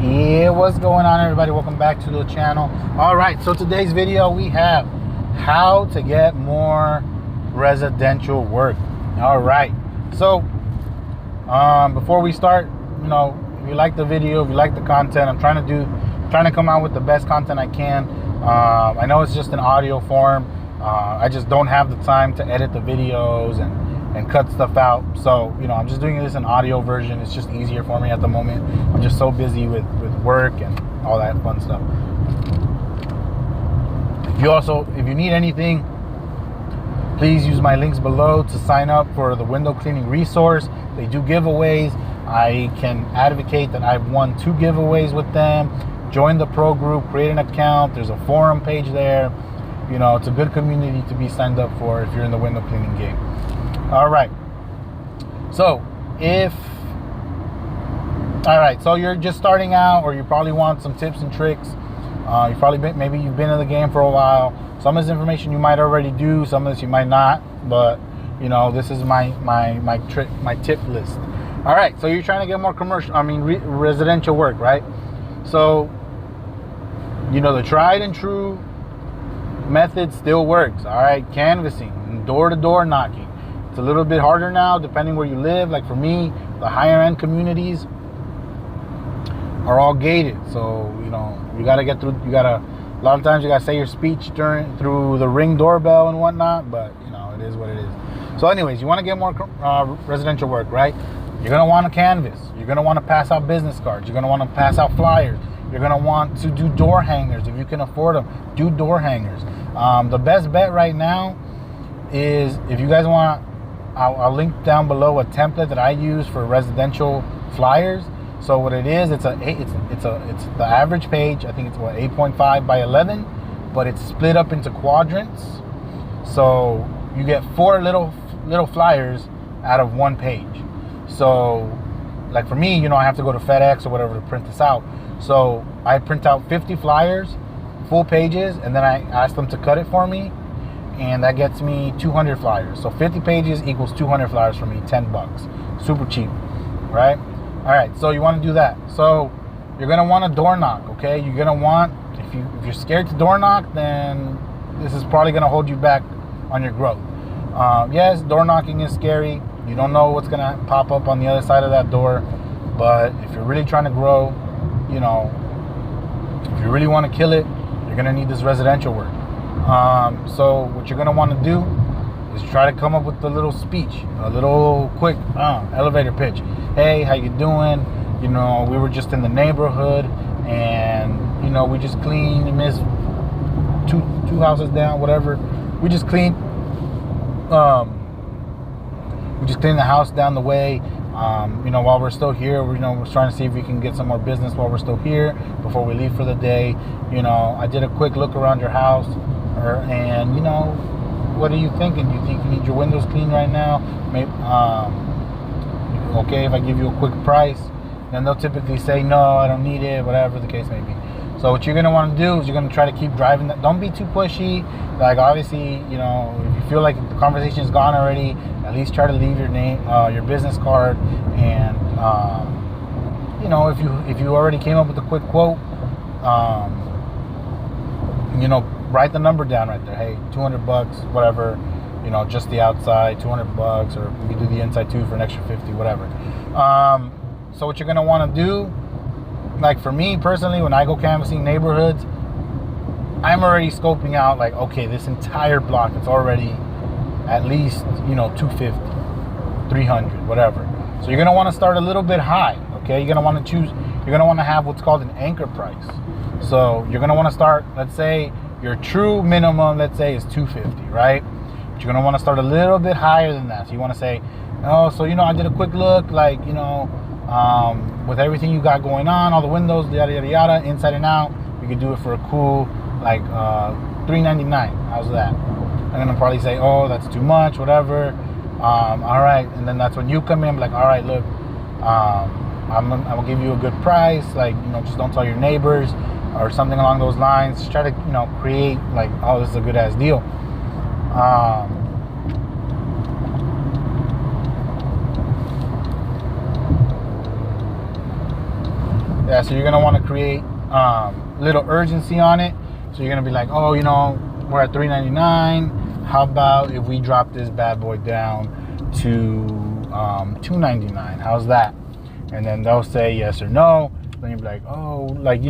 Yeah, what's going on, everybody? Welcome back to the channel. All right, so today's video we have how to get more residential work. All right, so before we start, if you like the video, if you like the content, I'm trying to come out with the best content I can. I know it's just an audio form. I just don't have the time to edit the videos and cut stuff out. So, I'm just doing this in audio version. It's just easier for me at the moment. I'm just so busy with work and all that fun stuff. If you need anything, please use my links below to sign up for the window cleaning resource. They do giveaways. I can advocate that I've won 2 giveaways with them. Join the pro group, create an account. There's a forum page there. It's a good community to be signed up for if you're in the window cleaning game. All right. So so you're just starting out, or you probably want some tips and tricks. Maybe you've been in the game for a while. Some of this information you might already do, some of this you might not. But this is my tip list. All right. So you're trying to get more residential work, right? So the tried and true method still works. All right, canvassing, door-to-door knocking. It's a little bit harder now depending where you live. Like for me, the higher end communities are all gated, so you got to get through. A lot of times you got to say your speech through the Ring doorbell and whatnot, but it is what it is. So anyways, you want to get more residential work, right? You're going to want to canvas. You're going to want to pass out business cards. You're going to want to pass out flyers. You're going to want to do door hangers. If you can afford them, do door hangers. The best bet right now is, if you guys want, I'll link down below a template that I use for residential flyers. So what it is, it's the average page. I think it's 8.5 by 11, but it's split up into quadrants. So you get 4 little flyers out of 1 page. So like for me, I have to go to FedEx or whatever to print this out. So I print out 50 flyers, full pages, and then I ask them to cut it for me, and that gets me 200 flyers. So 50 pages equals 200 flyers for me, $10. Super cheap, right? All right, so you want to do that. So you're gonna want to door knock, okay? You're gonna want, if you're scared to door knock, then this is probably gonna hold you back on your growth. Yes, door knocking is scary. You don't know what's gonna pop up on the other side of that door, but if you're really trying to grow, if you really want to kill it, you're going to need this residential work. So what you're going to want to do is try to come up with a little speech, a little quick elevator pitch. Hey, how you doing? We were just in the neighborhood, and we just cleaned. We missed two houses down, whatever. We just cleaned. The house down the way. While we're still here, we're trying to see if we can get some more business while we're still here before we leave for the day. I did a quick look around your house, and what are you thinking? Do you think you need your windows cleaned right now? Maybe, okay, if I give you a quick price, then they'll typically say, no, I don't need it, whatever the case may be. So what you're going to want to do is you're going to try to keep driving that. Don't be too pushy. Like, obviously, if you feel like the conversation is gone already, at least try to leave your name, your business card, and if you already came up with a quick quote, write the number down right there. Hey, $200, whatever. Just the outside, $200, or we can do the inside too for an extra $50, whatever. So what you're gonna want to do, like for me personally, when I go canvassing neighborhoods, I'm already scoping out, like, okay, this entire block, it's already at least, 250, 300, whatever. So you're going to want to start a little bit high, okay? You're going to want to have what's called an anchor price. So you're going to want to start, let's say your true minimum, let's say, is 250, right? But you're going to want to start a little bit higher than that. So you want to say, oh, so, I did a quick look, like, with everything you got going on, all the windows, yada, yada, yada, inside and out, we could do it for a cool, like, $399. How's that? I'm gonna probably say, oh, that's too much, whatever. All right, and then that's when you come in, like, all right, look, I'm gonna give you a good price, like, just don't tell your neighbors or something along those lines. Just try to, create like, oh, this is a good ass deal. Yeah, so you're gonna want to create little urgency on it. So you're gonna be like, oh, we're at $3.99. How about if we drop this bad boy down to $2.99? How's that? And then they'll say yes or no. Then you'll be like, oh, like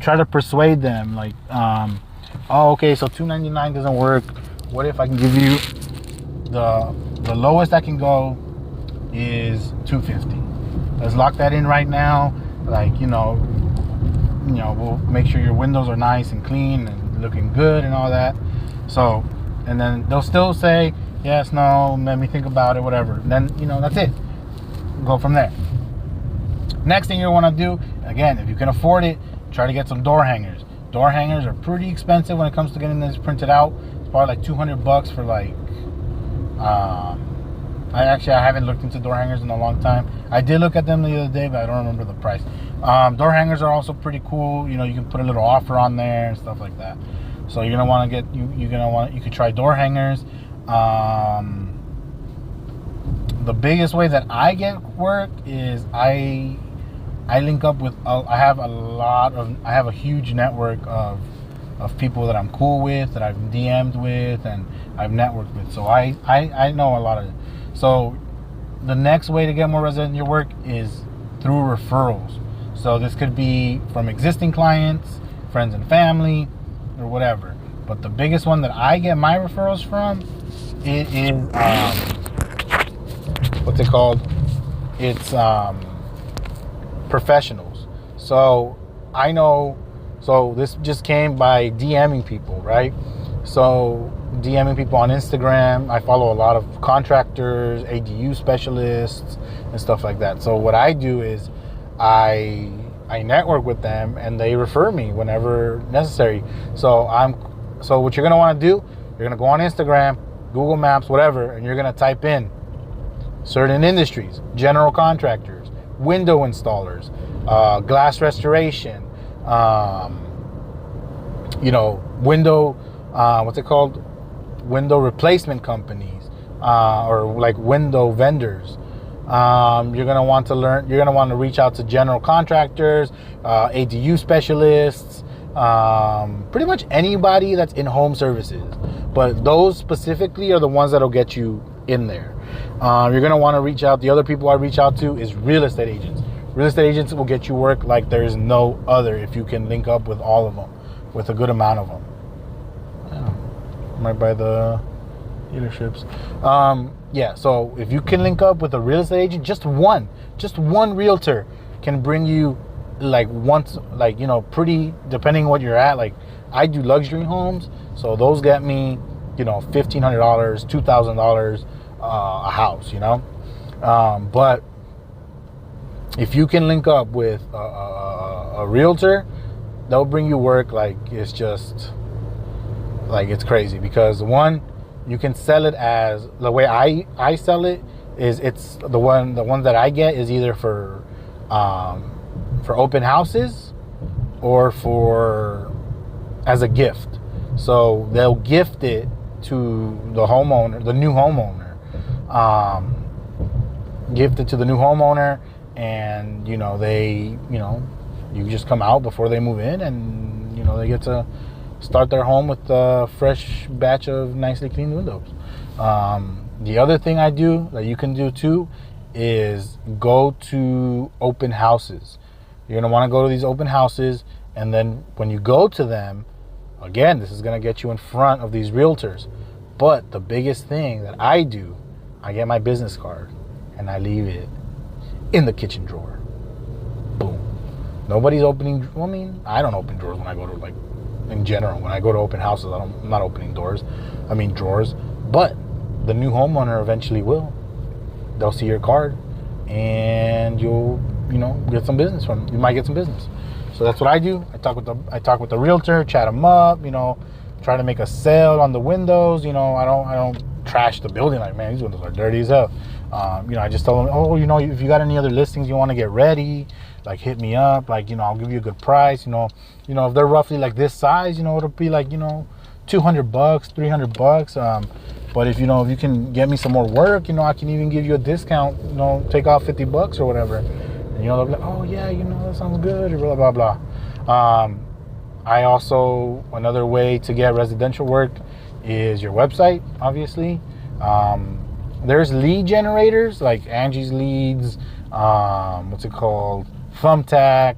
try to persuade them, like, oh, okay, so $2.99 doesn't work. What if I can give you the lowest I can go is $2.50? Let's lock that in right now. Like, we'll make sure your windows are nice and clean and looking good and all that. So, and then they'll still say yes, no, let me think about it, whatever. And then, that's it. Go from there. Next thing you want to do, again, if you can afford it, try to get some door hangers. Door hangers are pretty expensive when it comes to getting this printed out. It's probably like $200 for like, I haven't looked into door hangers in a long time. I did look at them the other day, but I don't remember the price. Door hangers are also pretty cool. You can put a little offer on there and stuff like that. So you're gonna want to get you could try door hangers. The biggest way that I get work is I link up with I have a huge network of people that I'm cool with, that I've DM'd with, and I've networked with. So I know a lot of it. So the next way to get more residential work is through referrals. So this could be from existing clients, friends and family, or whatever. But the biggest one that I get my referrals from, it is what's it called? It's professionals. So I know, so this just came by DMing people, right? So DMing people on Instagram. I follow a lot of contractors, ADU specialists, and stuff like that. So what I do is I network with them and they refer me whenever necessary. So what you're gonna want to do, you're gonna go on Instagram, Google Maps, whatever, and you're gonna type in certain industries: general contractors, window installers, glass restoration, window, what's it called? Window replacement companies, or like window vendors. You're gonna want to reach out to general contractors, ADU specialists, pretty much anybody that's in home services. But those specifically are the ones that'll get you in there. You're gonna want to reach out. The other people I reach out to is real estate agents. Real estate agents will get you work like there's no other if you can link up with all of them, with a good amount of them. Yeah. Right by the dealerships. So if you can link up with a real estate agent, just one realtor can bring you pretty, depending on what you're at. Like, I do luxury homes, so those get me, $1,500, $2,000 a house, but if you can link up with a realtor, they'll bring you work like it's just like it's crazy. Because one, you can sell it as the way I sell it is it's the one that I get is either for open houses or for as a gift. So they'll gift it to the homeowner, the new homeowner. Gift it to the new homeowner, and you just come out before they move in, and they get to start their home with a fresh batch of nicely cleaned windows. The other thing I do that you can do too is go to open houses. You're gonna want to go to these open houses, and then when you go to them, again, this is gonna get you in front of these realtors. But the biggest thing that I do, I get my business card and I leave it in the kitchen drawer. Boom. Nobody's opening. Well, I mean, I don't open drawers when I go to, in general, when I go to open houses, I'm not opening doors. I mean drawers. But the new homeowner eventually will. They'll see your card, and you'll, get some business from. You might get some business. So that's what I do. I talk with the realtor, chat them up. Try to make a sale on the windows. I don't trash the building like, man, these windows are dirty as hell. I just tell them, if you got any other listings you want to get ready, like, hit me up. Like, I'll give you a good price. If they're roughly like this size, it'll be like, $200, $300. But if you can get me some more work, I can even give you a discount. Take off $50 or whatever. And, they'll be like, oh yeah, that sounds good, or blah, blah, blah. I also, another way to get residential work is your website, obviously. There's lead generators like Angie's Leads, what's it called? Thumbtack.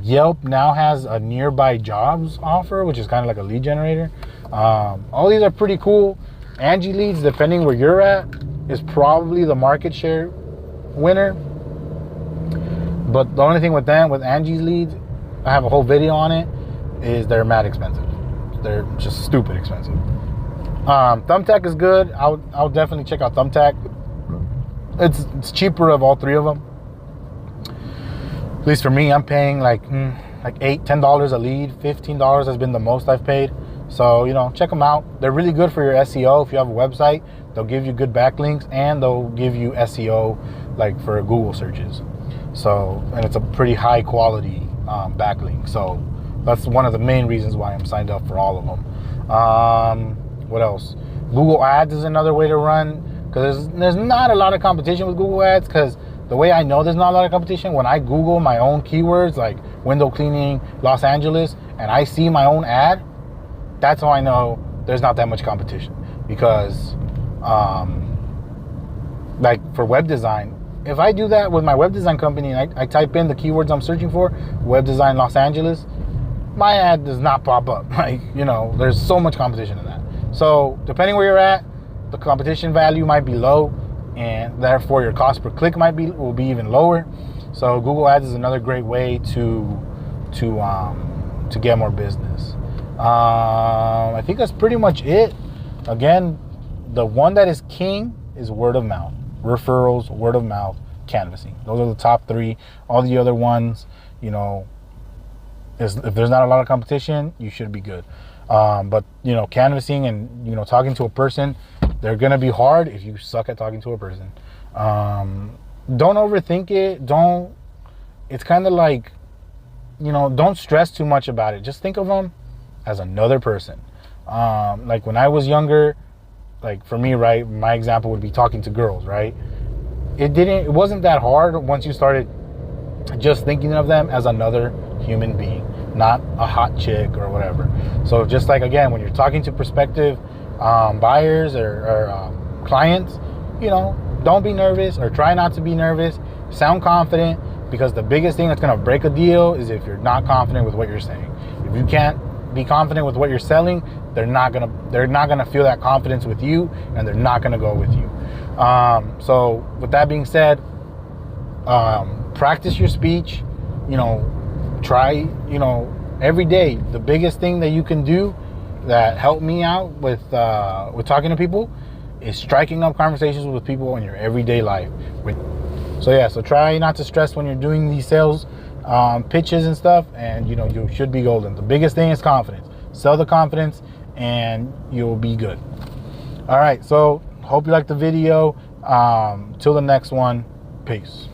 Yelp now has a nearby jobs offer, which is kind of like a lead generator. All these are pretty cool. Angie Leads, depending where you're at, is probably the market share winner. But the only thing with them, with Angie's Leads, I have a whole video on it, is they're mad expensive. They're just stupid expensive. Thumbtack is good. I'll definitely check out Thumbtack. It's cheaper of all three of them. At least for me, I'm paying like $8-10 a lead. $15 has been the most I've paid. So, check them out. They're really good for your SEO. If you have a website, they'll give you good backlinks, and they'll give you SEO like for Google searches. So, and it's a pretty high quality backlink. So that's one of the main reasons why I'm signed up for all of them. What else? Google Ads is another way to run, because there's not a lot of competition with Google Ads. Because the way I know there's not a lot of competition, when I Google my own keywords like window cleaning Los Angeles and I see my own ad, that's how I know there's not that much competition. Because like for web design, if I do that with my web design company and I type in the keywords I'm searching for, web design Los Angeles, my ad does not pop up. There's so much competition in that. So depending where you're at, the competition value might be low, and therefore your cost per click will be even lower. So Google Ads is another great way to get more business. I think that's pretty much it. Again, the one that is king is word of mouth. Referrals, word of mouth, canvassing. Those are the top three. All the other ones, if there's not a lot of competition, you should be good. But canvassing and talking to a person, they're gonna be hard if you suck at talking to a person. Don't overthink it. It's kind of like, don't stress too much about it. Just think of them as another person. Like when I was younger, like for me, right, my example would be talking to girls, right? It wasn't that hard once you started just thinking of them as another human being, not a hot chick or whatever. So just like, again, when you're talking to prospective buyers or clients, don't be nervous, or try not to be nervous. Sound confident, because the biggest thing that's going to break a deal is if you're not confident with what you're saying. If you can't be confident with what you're selling, they're not gonna feel that confidence with you, and they're not gonna go with you. So with that being said, practice your speech. Try every day. The biggest thing that you can do that helped me out with talking to people is striking up conversations with people in your everyday life. So try not to stress when you're doing these sales pitches and stuff, and you should be golden. The biggest thing is confidence. Sell the confidence and you'll be good. All right, so hope you liked the video. Till the next one, peace.